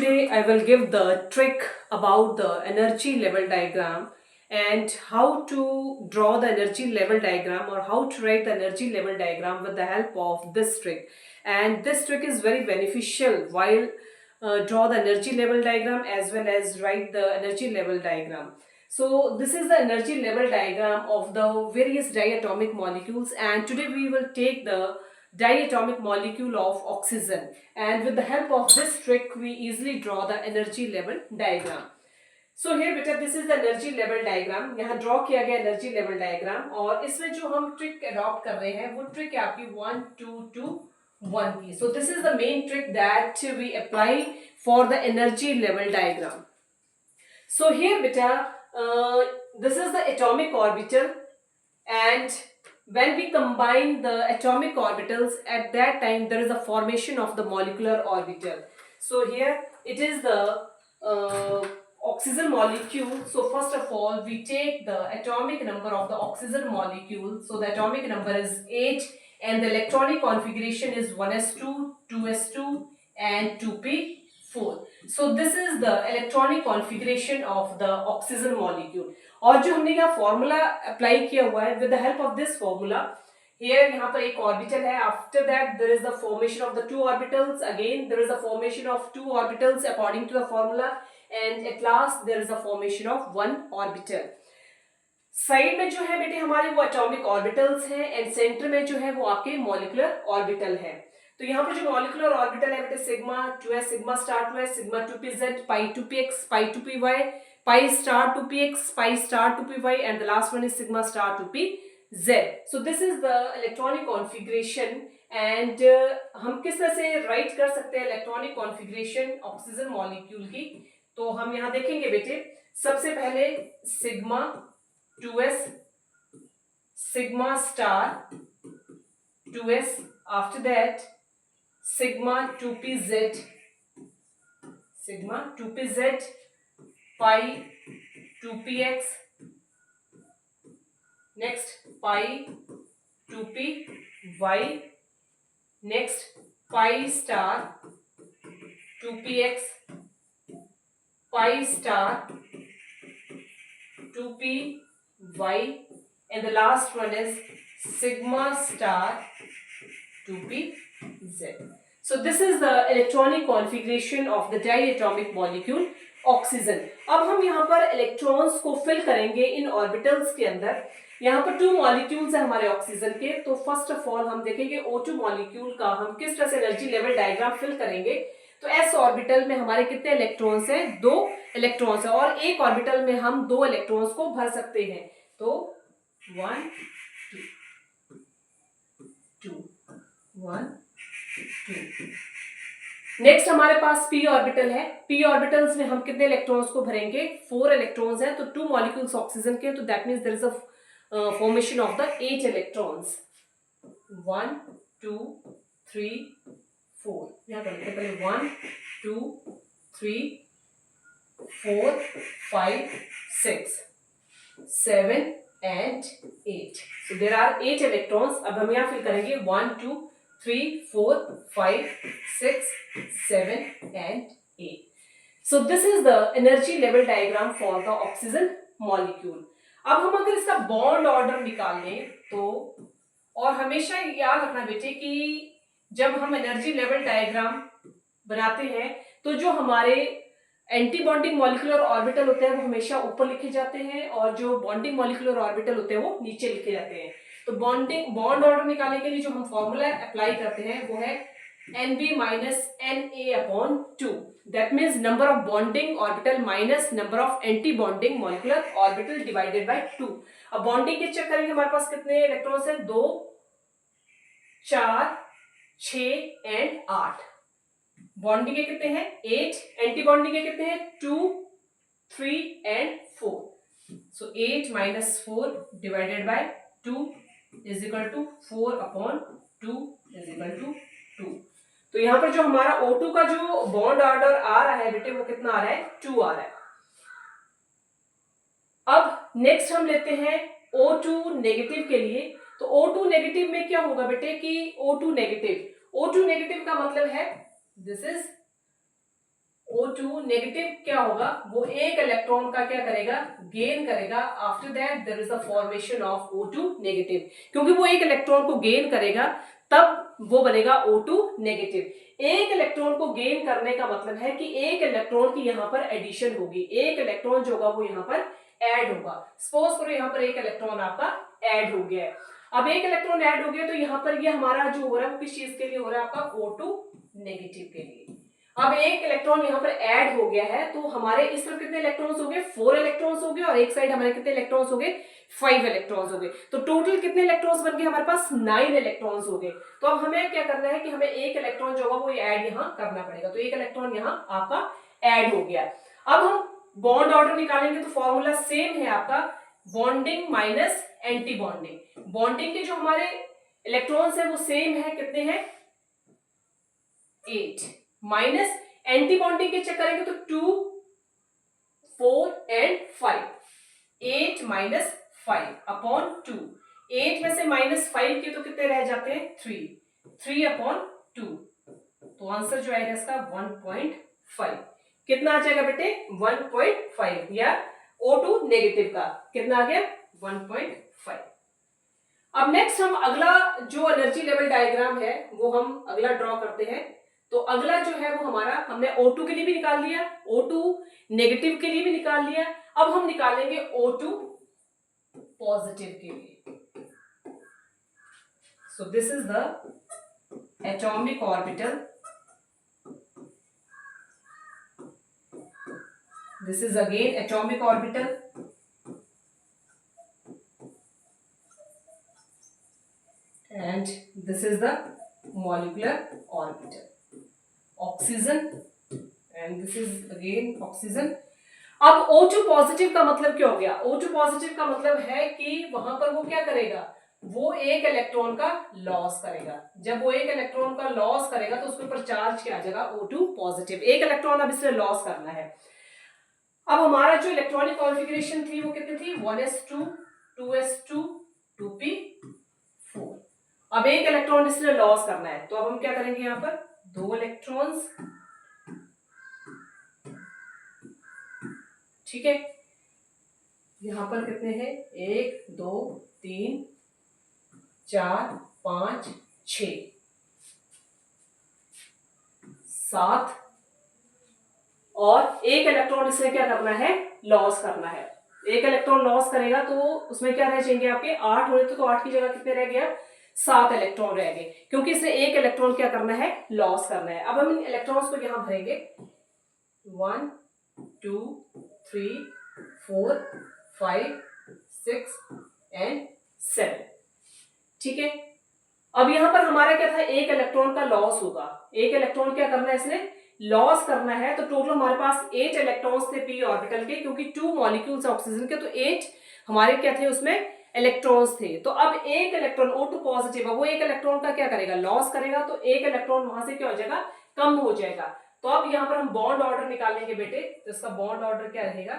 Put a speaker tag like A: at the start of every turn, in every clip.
A: today I will give the trick about the energy level diagram and how to draw the energy level diagram or how to write the energy level diagram with the help of this trick. And this trick is very beneficial while draw the energy level diagram as well as write the energy level diagram. So this is the energy level diagram of the various diatomic molecules, and today we will take the diatomic molecule of oxygen, and with the help of this trick we easily draw the energy level diagram. So here बेटा this is the energy level diagram. यहाँ draw किया गया energy level diagram और इसमें जो हम trick adopt कर रहे हैं वो trick है आपकी 1 2 2 1 की. So this is the main trick that we apply for the energy level diagram. So here beta this is the atomic orbital, and when we combine the atomic orbitals, at that time there is a formation of the molecular orbital. So here it is the oxygen molecule. So first of all we take the atomic number of the oxygen molecule. So the atomic number is 8 and the electronic configuration is 1s2 2s2 and 2p4. So this is the electronic configuration of the oxygen molecule. और जो हमने यहाँ formula apply किया हुआ है, with the help of this formula here यहाँ पर एक ऑर्बिटल है, after that there is the formation of the two orbitals, again there is the formation of two orbitals according to the formula, and at last there is the formation of one orbital. Side में जो है बेटे हमारे वो atomic orbitals हैं and centre में जो है वो आपके मॉलिक्यूलर ऑर्बिटल है. तो यहाँ पर जो मॉलिक्यूलर ऑर्बिटल है बेटे sigma 2s, sigma star 2s, sigma 2pz, pi 2px, pi 2py, pi star 2px, pi star 2py, and the last one is sigma star 2pz. So this is the electronic configuration, and हम किस तरह से right कर सकते हैं electronic configuration oxygen molecule की. तो हम यहाँ देखेंगे बेटे, सबसे पहले sigma 2s, sigma star 2s, after that sigma 2pz, sigma 2pz, pi 2px, next pi 2py, next pi star 2px, pi star 2py, and the last one is sigma star 2pz. So this is the electronic configuration of the diatomic molecule oxygen. अब हम यहाँ पर electrons को fill करेंगे इन orbitals के अंदर. यहाँ पर टू मॉलिक्यूल्स हैं हमारे ऑक्सीजन के. तो फर्स्ट ऑफ ऑल हम देखेंगे O2 मॉलिक्यूल का हम किस तरह से एनर्जी लेवल डायग्राम फिल करेंगे. तो s ऑर्बिटल में हमारे कितने इलेक्ट्रॉन्स हैं? 2 इलेक्ट्रॉन्स है, और एक ऑर्बिटल में हम 2 इलेक्ट्रॉन्स को भर सकते हैं. तो 1 2 1 2. नेक्स्ट हमारे पास p ऑर्बिटल है. p ऑर्बिटल्स में हम कितने इलेक्ट्रॉन्स को भरेंगे? 4 इलेक्ट्रॉन्स हैं. तो 2 मॉलिक्यूल्स ऑक्सीजन के, तो that means there is a formation of the 8 electrons. 1 2 3 4. यहाँ पर लिखते हैं 1 2 3 4 5 6 7 and 8. So there are 8 electrons. अब हम यहाँ फिल करेंगे 1 2 3 4 5 6 7 and 8. So this is the energy level diagram for the oxygen molecule. अब हम अगर इसका बॉन्ड ऑर्डर निकाल लें तो, और हमेशा याद रखना बेटे कि जब हम एनर्जी लेवल डायग्राम बनाते हैं तो जो हमारे एंटी बॉन्डिंग मॉलिक्यूलर ऑर्बिटल होते हैं वो हमेशा ऊपर लिखे जाते हैं, और जो बॉन्डिंग मॉलिक्यूलर ऑर्बिटल होते हैं वो नीचे लिखे जाते हैं. तो बॉन्ड ऑर्डर निकालने के लिए जो हम फॉर्मूला अप्लाई करते हैं वो है Nb minus Na/2. That means number of bonding orbital minus number of anti bonding molecular orbital divided by 2. अब बॉन्डिंग के चेक करेंगे, हमारे पास कितने इलेक्ट्रॉन्स हैं? 2 4 6 एंड 8. बॉन्डिंग के कितने हैं? 8. एंटी बॉन्डिंग के कितने हैं? 2 3 and 4. So 8 minus 4 divided by 2 is equal to 4 upon 2 is equal to 2. तो यहाँ पर जो हमारा O2 का जो बॉन्ड ऑर्डर आ रहा है बेटे वो कितना आ रहा है? 2 आ रहा है. अब नेक्स्ट हम लेते हैं O2 नेगेटिव के लिए. तो O2 नेगेटिव में क्या होगा बेटे कि O2 नेगेटिव का मतलब है दिस इज O2 नेगेटिव क्या होगा, वो एक इलेक्ट्रॉन का क्या करेगा, गेन करेगा. After that there is a formation of O2 negative. क्योंकि वो एक इलेक्ट्रॉन को गेन करेगा तब वो बनेगा O2 नेगेटिव. एक इलेक्ट्रॉन को गेन करने का मतलब है कि एक इलेक्ट्रॉन की यहाँ पर एडिशन होगी, एक इलेक्ट्रॉन जो होगा वो यहाँ पर ऐड होगा. सपोज करो यहाँ पर एक इलेक्ट्रॉन आपका ऐड हो गया है. अब एक इलेक्ट्रॉन ऐड हो गया तो यहाँ पर ये हमारा जो हो रहा है वो किस चीज के लिए हो रहा है, आपका O2 नेगेटिव के लिए. अब एक इलेक्ट्रॉन यहाँ पर ऐड हो गया है तो हमारे इस तरफ कितने इलेक्ट्रॉन्स हो गए, 4 इलेक्ट्रॉन्स हो गए, और एक साइड हमारे कितने इलेक्ट्रॉन्स हो गए, 5 इलेक्ट्रॉन्स हो गए. तो टोटल कितने इलेक्ट्रॉन्स बन गए हमारे पास, 9 इलेक्ट्रॉन्स हो गए. तो अब हमें क्या करना है कि हमें एक इलेक्ट्रॉन जो होगा वो ऐड यहाँ करना पड़ेगा. तो एक इलेक्ट्रॉन यहाँ आपका ऐड हो गया. अब हम बॉन्ड ऑर्डर निकालेंगे तो फॉर्मूला सेम है आपका, bonding minus anti bonding. Bonding के जो हमारे इलेक्ट्रॉन्स है वो सेम है, कितने हैं, 8, माइनस एंटी बॉन्डिंग के चेक करेंगे तो 2, 4 एंड 5. 8 minus 5 upon 2. 8 में से माइनस 5 के तो कितने रह जाते हैं, 3 अपॉन 2. तो आंसर जो आएगा इसका 1.5. कितना आ जाएगा बेटे, 1.5. या O2 नेगेटिव का कितना आ गया, 1.5. अब नेक्स्ट हम अगला जो एनर्जी लेवल डायग्राम है वो हम अगला ड्रॉ करते हैं. तो अगला जो है वो हमारा, हमने O2 के लिए भी निकाल लिया, O2 नेगेटिव के लिए भी निकाल लिया. अब हम निकालेंगे O2 पॉजिटिव के लिए. So this is the atomic orbital. This is again atomic orbital. And this is the molecular orbital. Oxygen, and this is again oxygen. अब O2 पॉजिटिव का मतलब क्या हो गया, O2 पॉजिटिव का मतलब है कि वहां पर वो क्या करेगा, वो एक इलेक्ट्रॉन का लॉस करेगा. जब वो एक इलेक्ट्रॉन का लॉस करेगा तो उसके ऊपर चार्ज क्या आ जाएगा, O2 पॉजिटिव. एक इलेक्ट्रॉन अब इसलिए लॉस करना है. अब हमारा जो इलेक्ट्रॉनिक कॉन्फ़िगरेशन थी वो कितनी थी, 1s2 2s2 2p4. अब एक इलेक्ट्रॉन इसलिए लॉस करना है तो अब हम क्या करेंगे, यहाँ पर 2 इलेक्ट्रॉन्स, ठीक है. यहां पर कितने हैं, 1 2 3 4 5 6 7, और एक इलेक्ट्रॉन इसमें क्या करना है, लॉस करना है. एक इलेक्ट्रॉन लॉस करेगा तो उसमें क्या रह जाएंगे आपके, 8 होने तो 8 की जगह कितने रह गया, 7 इलेक्ट्रॉन रह गए, क्योंकि इसने एक इलेक्ट्रॉन क्या करना है, लॉस करना है. अब हम इन इलेक्ट्रॉन्स को यहां भरेंगे, 1 2 3 4 5 6 एंड 7. ठीक है. अब यहां पर हमारा क्या था, एक इलेक्ट्रॉन का लॉस होगा. एक इलेक्ट्रॉन क्या करना है, इसने लॉस करना है. तो टोटल हमारे पास 8 इलेक्ट्रॉन्स थे p ऑर्बिटल के, क्योंकि 2 मॉलिक्यूल्स ऑक्सीजन के, तो 8 हमारे क्या थे, उसमें इलेक्ट्रॉन्स थे. तो अब एक इलेक्ट्रॉन O2 पॉजिटिव है, वो एक इलेक्ट्रॉन का क्या करेगा, लॉस करेगा. तो एक इलेक्ट्रॉन वहां से क्या हो जाएगा, कम हो जाएगा. तो अब यहां पर हम बॉन्ड ऑर्डर निकालेंगे बेटे. तो इसका बॉन्ड ऑर्डर क्या रहेगा,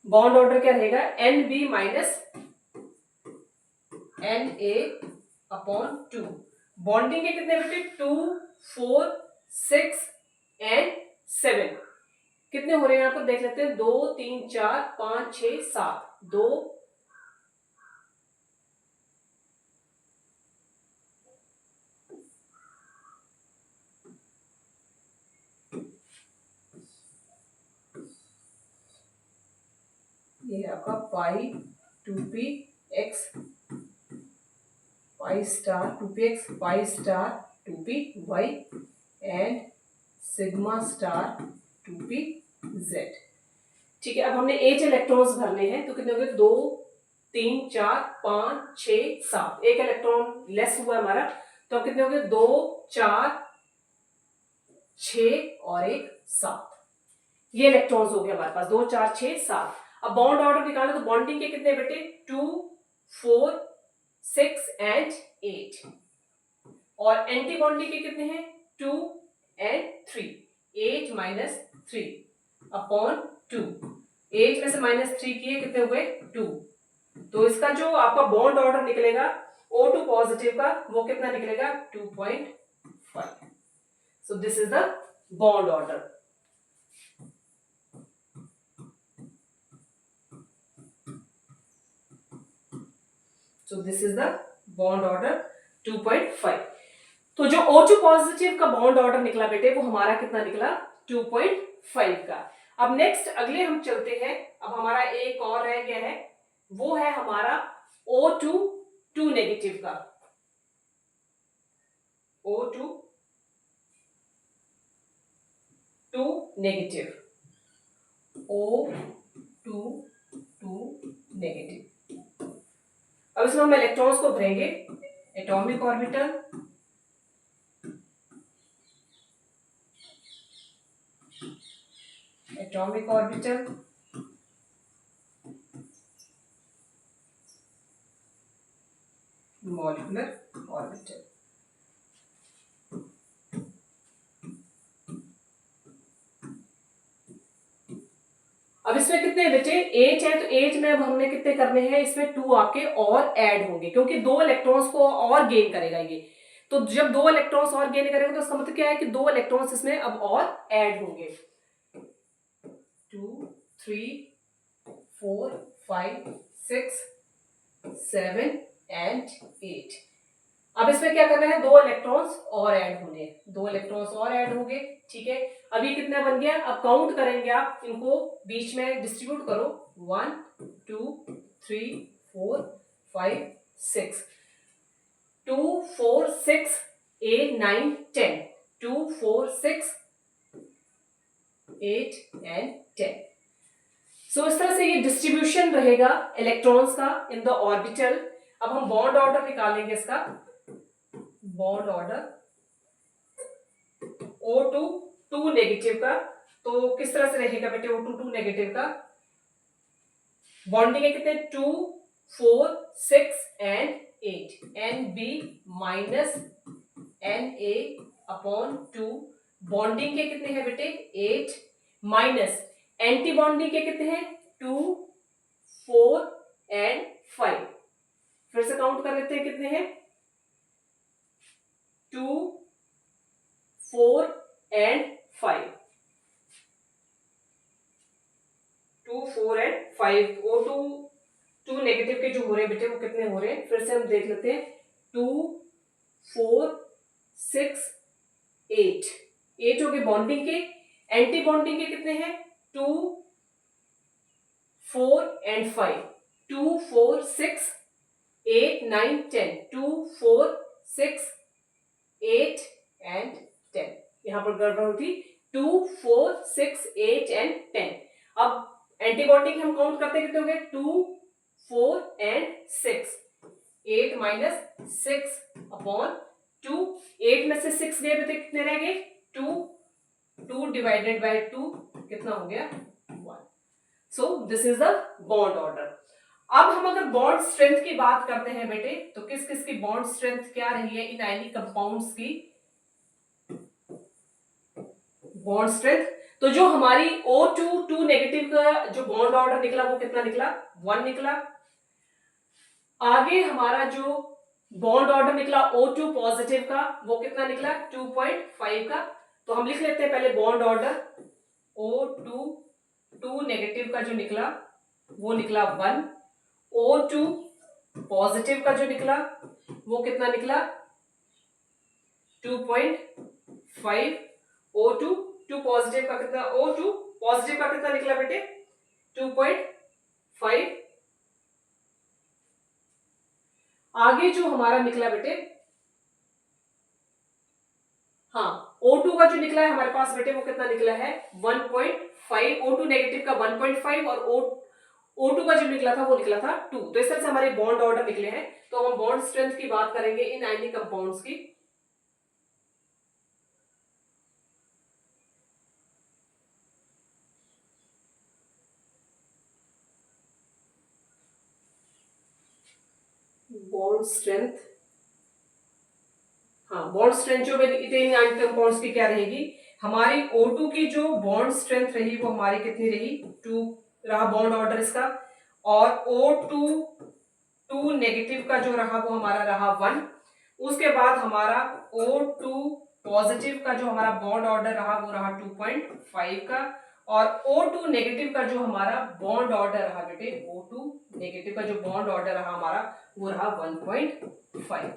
A: बॉन्ड ऑर्डर क्या रहेगा, NB minus Na upon 2. Bonding के कितने बेटे, 2 4 6 एंड 7. कितने हो रहे हैं यहाँ पर देख लेते हैं, 2 3 4 5 6 7. 2 ये आपका पाई 2px pi star 2px pi star 2py and sigma star 2pz. ठीक है. अब हमने 8 इलेक्ट्रॉन्स भरने हैं, तो कितने हो गए, 2 3 4 5 6 7. एक इलेक्ट्रॉन लेस हुआ हमारा, तो अब कितने हो गए, 2 4 6 और 1 7. ये इलेक्ट्रॉन्स हो गए हमारे पास, 2 4 6 7. अब बॉन्ड ऑर्डर निकाले तो बॉन्डिंग के कितने बेटे, 2 4 6 एंड 8. और एंटी बॉन्डिंग के कितने हैं, 2 एंड 3. 8 minus 3 upon 2. 8 में से माइनस 3 किए कितने हुए, 2. तो इसका जो आपका बॉन्ड ऑर्डर निकलेगा O2 पॉजिटिव का वो कितना निकलेगा 2.5. So this is the bond order. So this is the bond order 2.5. तो जो O2 पॉजिटिव का बॉन्ड ऑर्डर निकला बेटे वो हमारा कितना निकला 2.5 का. अब नेक्स्ट अगले हम चलते हैं. अब हमारा एक और रह गया है, वो है हमारा O2 2 नेगेटिव का. O2 2 negative. O2 2 negative. अब इसमें हम इलेक्ट्रॉन्स को भरेंगे. Atomic orbital, atomic orbital, molecular orbital. अब इसमें कितने बेटे 8 है, तो 8 में अब हमने कितने करने हैं, इसमें 2 आपके और ऐड होंगे क्योंकि 2 इलेक्ट्रॉन्स को और गेन करेगा ये. तो जब 2 इलेक्ट्रॉन्स और गेन करेगा तो इसका मतलब क्या है कि 2 इलेक्ट्रॉन्स इसमें अब और ऐड होंगे. 2 3 4 5 6 7 एंड 8. अब इसमें क्या करना है, 2 इलेक्ट्रॉन्स और ऐड होने हैं. 2 इलेक्ट्रॉन्स और ऐड होंगे. ठीक है, अभी कितना बन गया, अब काउंट करेंगे आप इनको, बीच में डिस्ट्रीब्यूट करो. 1 2 3 4 5 6. 2 4 6 8 9 10. 2 4 6 8 एंड 10. सो इस तरह से ये डिस्ट्रीब्यूशन रहेगा इलेक्ट्रॉन्स का इन द ऑर्बिटल. अब हम बॉन्ड ऑर्डर निकालेंगे इसका. बॉन्ड ऑर्डर O2 2 नेगेटिव का. तो किस तरह से रहेगा बेटे O2 2 नेगेटिव का. बॉन्डिंग है कितने 2 4 6 and 8. Nb minus Na upon 2. Bonding के कितने हैं बेटे 8 माइनस एंटी बॉन्डिंग के कितने हैं 2 4 एंड 5. फिर से काउंट कर लेते हैं कितने हैं 2 4 एंड 5. 2 4 एंड 5. O2 2 नेगेटिव के जो हो रहे हैं बेटे वो कितने हो रहे हैं, फिर से हम देख लेते हैं. 2 4 6 8. 8 हो गए बॉन्डिंग के. एंटी बॉन्डिंग के कितने हैं 2 4 एंड 5. 2 4 6 8 9 10. 2 4 6 8 एंड 10. यहां पर गड़बड़ होती 2 4 6 8 एंड 10. अब एंटीबॉन्डिंग हम काउंट करते कितने हो गए 2 4 एंड 6. 8 minus 6 upon 2. 8 में से 6 गए तो कितने रह गए 2. 2 डिवाइडेड बाय 2 कितना हो गया 1. So this is the bond order. अब हम अगर बॉन्ड स्ट्रेंथ की बात करते हैं बेटे, तो किस किस की बॉन्ड स्ट्रेंथ क्या रही है इन आयनिक कंपाउंड्स की बॉन्ड स्ट्रेंथ. तो जो हमारी O2 2 नेगेटिव का जो बॉन्ड ऑर्डर निकला वो कितना निकला 1 निकला. आगे हमारा जो बॉन्ड ऑर्डर निकला O2 पॉजिटिव का वो कितना निकला 2.5 का. तो हम लिख लेते हैं पहले बॉन्ड ऑर्डर. O2 2 नेगेटिव का जो निकला वो निकला 1. O2 पॉजिटिव का जो निकला वो कितना निकला 2.5. O2 2 पॉजिटिव का कितना O2 पॉजिटिव का कितना निकला बेटे 2.5. आगे जो हमारा निकला बेटे, हाँ O2 का जो निकला है हमारे पास बेटे वो कितना निकला है 1.5. O2 नेगेटिव का 1.5 और O2 का जो निकला था वो निकला था 2. तो इस तरह से हमारे बॉन्ड ऑर्डर निकले हैं. तो हम बॉन्ड स्ट्रेंथ की बात करेंगे इन आयनिक कंपाउंड्स की. बॉन्ड स्ट्रेंथ, हाँ बॉन्ड स्ट्रेंथ जो इन आयनिक कंपाउंड्स की क्या रहेगी, हमारी O2 की जो बॉन्ड स्ट्रेंथ रही वो हमारी कितनी रही 2 रहा बॉन्ड ऑर्डर इसका. और O2 2 नेगेटिव का जो रहा वो हमारा रहा 1। उसके बाद हमारा O2 पॉजिटिव का जो हमारा बॉन्ड ऑर्डर रहा वो रहा 2.5 का, और O2 नेगेटिव का जो हमारा बॉन्ड ऑर्डर रहा बेटे, O2 नेगेटिव का जो बॉन्ड ऑर्डर रहा हमारा वो रहा 1.5।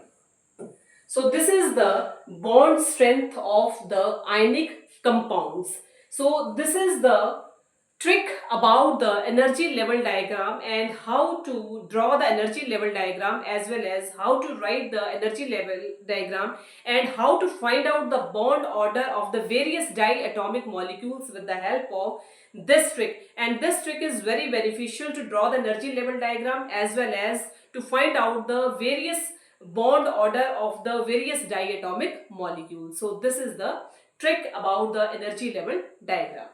A: So this is the bond strength of the ionic compounds. So this is the trick about the energy level diagram and how to draw the energy level diagram, as well as how to write the energy level diagram, and how to find out the bond order of the various diatomic molecules with the help of this trick. And this trick is very beneficial to draw the energy level diagram as well as to find out the various bond order of the various diatomic molecules. So this is the trick about the energy level diagram.